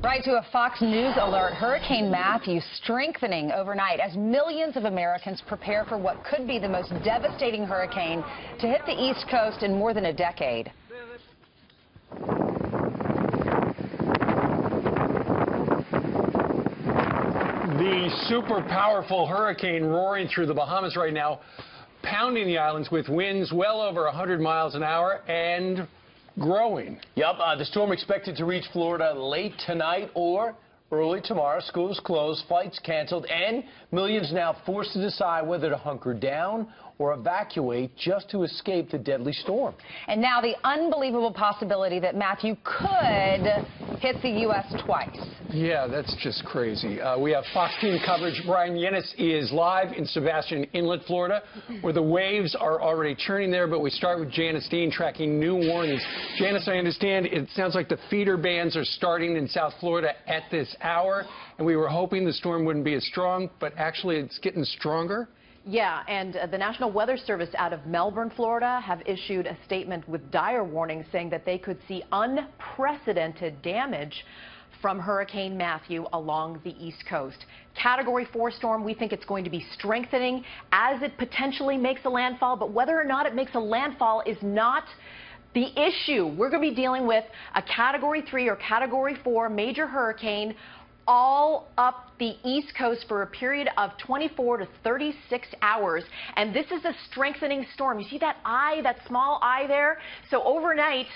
Right to a Fox News alert. Hurricane Matthew strengthening overnight as millions of Americans prepare for what could be the most devastating hurricane to hit the East Coast in more than a decade. The super powerful hurricane roaring through the Bahamas right now, pounding the islands with winds well over 100 miles an hour and growing. Yep, the storm expected to reach Florida late tonight or early tomorrow. Schools closed, flights canceled, and millions now forced to decide whether to hunker down or evacuate just to escape the deadly storm. And now the unbelievable possibility that Matthew could hit the U.S. twice. Yeah, that's just crazy. We have Fox team coverage. Brian Yennis is live in Sebastian Inlet, Florida, where the waves are already churning there. But we start with Janice Dean tracking new warnings. Janice, I understand it sounds like the feeder bands are starting in South Florida at this hour, and we were hoping the storm wouldn't be as strong, but actually it's getting stronger. Yeah, and the National Weather Service out of Melbourne, Florida, have issued a statement with dire warnings saying that they could see unprecedented damage from Hurricane Matthew along the East Coast. Category 4 storm, we think it's going to be strengthening as it potentially makes a landfall, but whether or not it makes a landfall is not the issue. We're going to be dealing with a Category 3 or Category 4 major hurricane all up the East Coast for a period of 24 to 36 hours. And this is a strengthening storm. You see that eye, that small eye there? So overnight,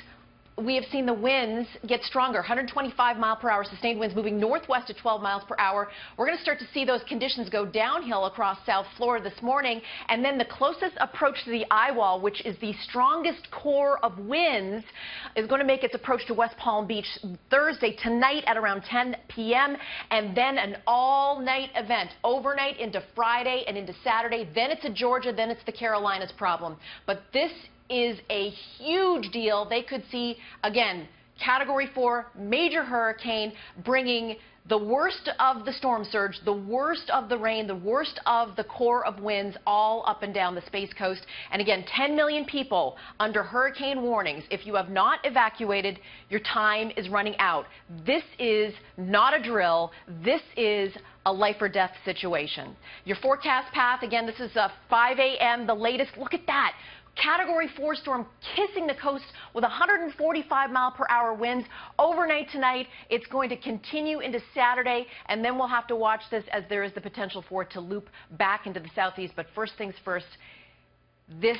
we have seen the winds get stronger, 125 mile per hour sustained winds moving northwest at 12 miles per hour. We're going to start to see those conditions go downhill across South Florida this morning. And then the closest approach to the eye wall, which is the strongest core of winds, is going to make its approach to West Palm Beach Thursday tonight at around 10 p.m. And then an all-night event overnight into Friday and into Saturday. Then it's a Georgia, then it's the Carolinas problem. But this is a huge deal. They could see, again, Category 4 major hurricane bringing the worst of the storm surge, the worst of the rain, the worst of the core of winds all up and down the Space Coast. And again, 10 million people under hurricane warnings. If you have not evacuated, your time is running out. This is not a drill. This is a life or death situation. Your forecast path, again, this is 5 a.m., the latest. Look at that. Category 4 storm kissing the coast with 145 mile per hour winds overnight tonight. It's going to continue into Saturday, and then we'll have to watch this as there is the potential for it to loop back into the southeast. But first things first, this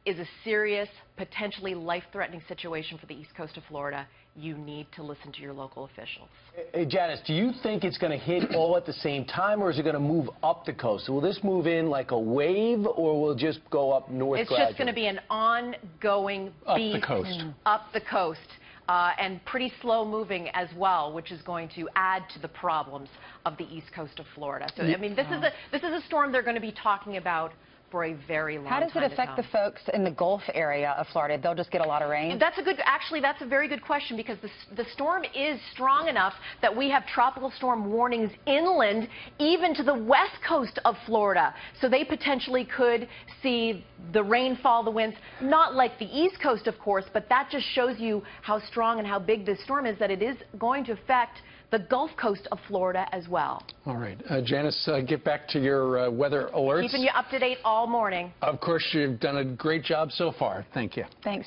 is a serious, potentially life-threatening situation for the east coast of Florida. You need to listen to your local officials. Hey, Janice, do you think it's going to hit all at the same time, or is it going to move up the coast? So will this move in like a wave, or will it just go up north gradually? It's just going to be an ongoing beat up the coast. Up the coast. And pretty slow moving as well, which is going to add to the problems of the east coast of Florida. So, I mean, this is a storm they're going to be talking about for a very long time. How does it affect the folks in the Gulf area of Florida? They'll just get a lot of rain? Actually, that's a very good question, because the storm is strong enough that we have tropical storm warnings inland, even to the west coast of Florida. So they potentially could see the rainfall, the winds, not like the east coast, of course, but that just shows you how strong and how big this storm is, that it is going to affect the Gulf Coast of Florida as well. All right. Janice, get back to your weather alerts. Keeping you up to date all morning. Of course, you've done a great job so far. Thank you. Thanks.